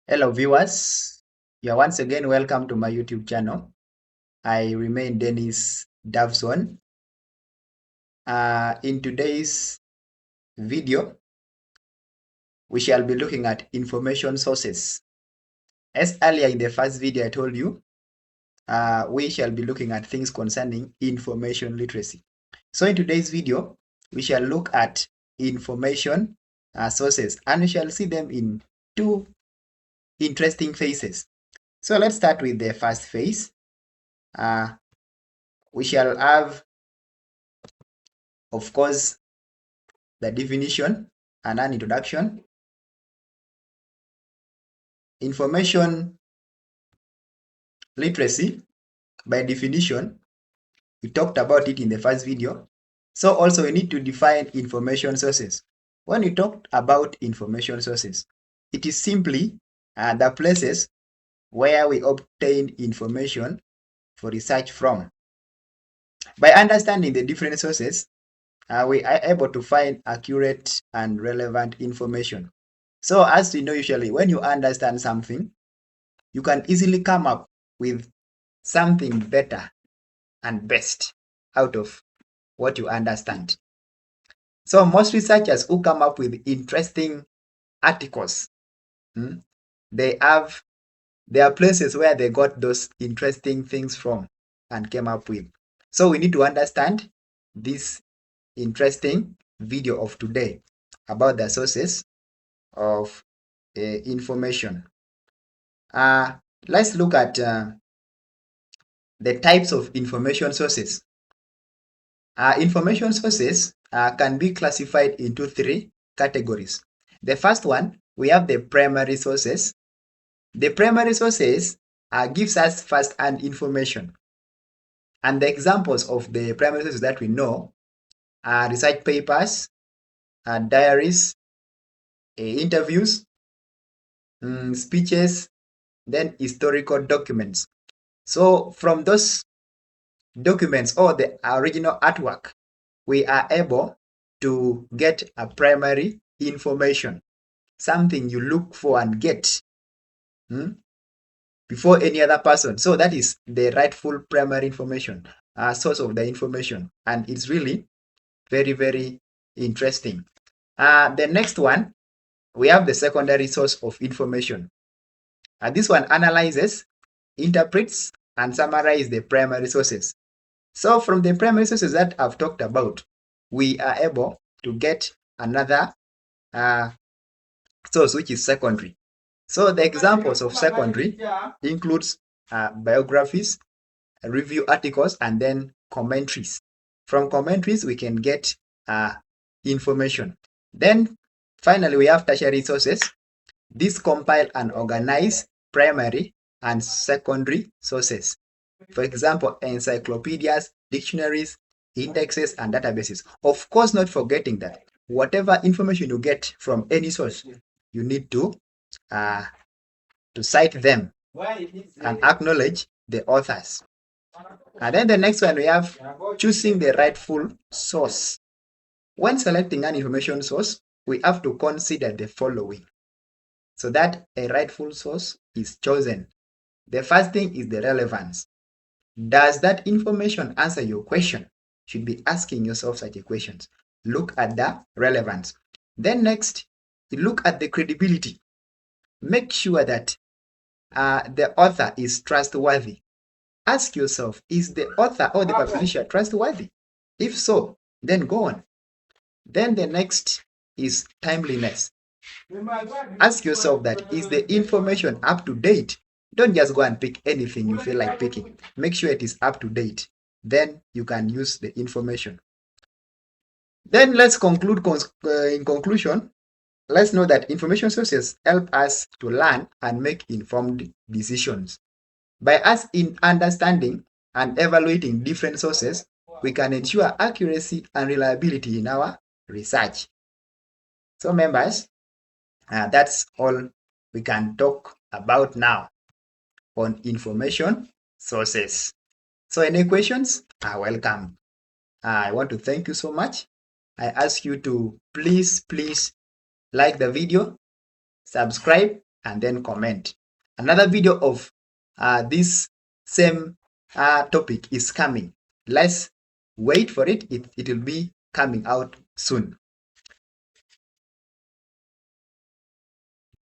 Hello viewers, you are once again welcome to my YouTube channel. I remain Dennis Davson. In today's video, we shall be looking at information sources. As earlier in the first video I told you, we shall be looking at things concerning information literacy. So in today's video, we shall look at information sources, and we shall see them in two interesting phases. So let's start with the first phase. We shall have, of course, the definition and an introduction. Information literacy, by definition, we talked about it in the first video. So also we need to define information sources. When we talked about information sources, it is simply the places where we obtain information for research from. By understanding the different sources, we are able to find accurate and relevant information. So as we know, usually when you understand something, you can easily come up with something better and best out of what you understand. So most researchers who come up with interesting articles, there are places where they got those interesting things from and came up with. So we need to understand this interesting video of today about the sources of information. Let's look at the types of information sources. Information sources can be classified into three categories. The first one, we have the primary sources. The primary sources gives us first-hand information. And the examples of the primary sources that we know are research papers, diaries, interviews, speeches, then historical documents. So from those documents or the original artwork, we are able to get a primary information, something you look for and get before any other person. So that is the rightful primary information, source of the information, and it's really very, very interesting. The next one, we have the secondary source of information. This one analyzes, interprets, and summarizes the primary sources. So from the primary sources that I've talked about, we are able to get another source, which is secondary. So the examples of secondary includes biographies, review articles, and then commentaries. From commentaries, we can get information. Then finally, we have tertiary sources. These compile and organize primary and secondary sources. For example, encyclopedias, dictionaries, indexes, and databases. Of course, not forgetting that whatever information you get from any source, you need to cite them and acknowledge the authors. And then the next one, we have choosing the rightful source. When selecting an information source, we have to consider the following so that a rightful source is chosen. The first thing is the relevance. Does that information answer your question? You should be asking yourself such a questions. Look at the relevance. Then next, look at the credibility. Make sure that the author is trustworthy. Ask yourself, is the author or the publisher trustworthy? If so, then go on. Then the next is timeliness. Ask yourself that, is the information up to date? Don't just go and pick anything you feel like picking. Make sure it is up to date. Then you can use the information. Then let's conclude. In conclusion, let's know that information sources help us to learn and make informed decisions. By us in understanding and evaluating different sources, we can ensure accuracy and reliability in our research. So members, that's all we can talk about now on information sources. So any questions are welcome. I want to thank you so much. I ask you to please like the video, subscribe, and then comment. Another video of this same topic is coming. Let's wait for it. It will be coming out soon.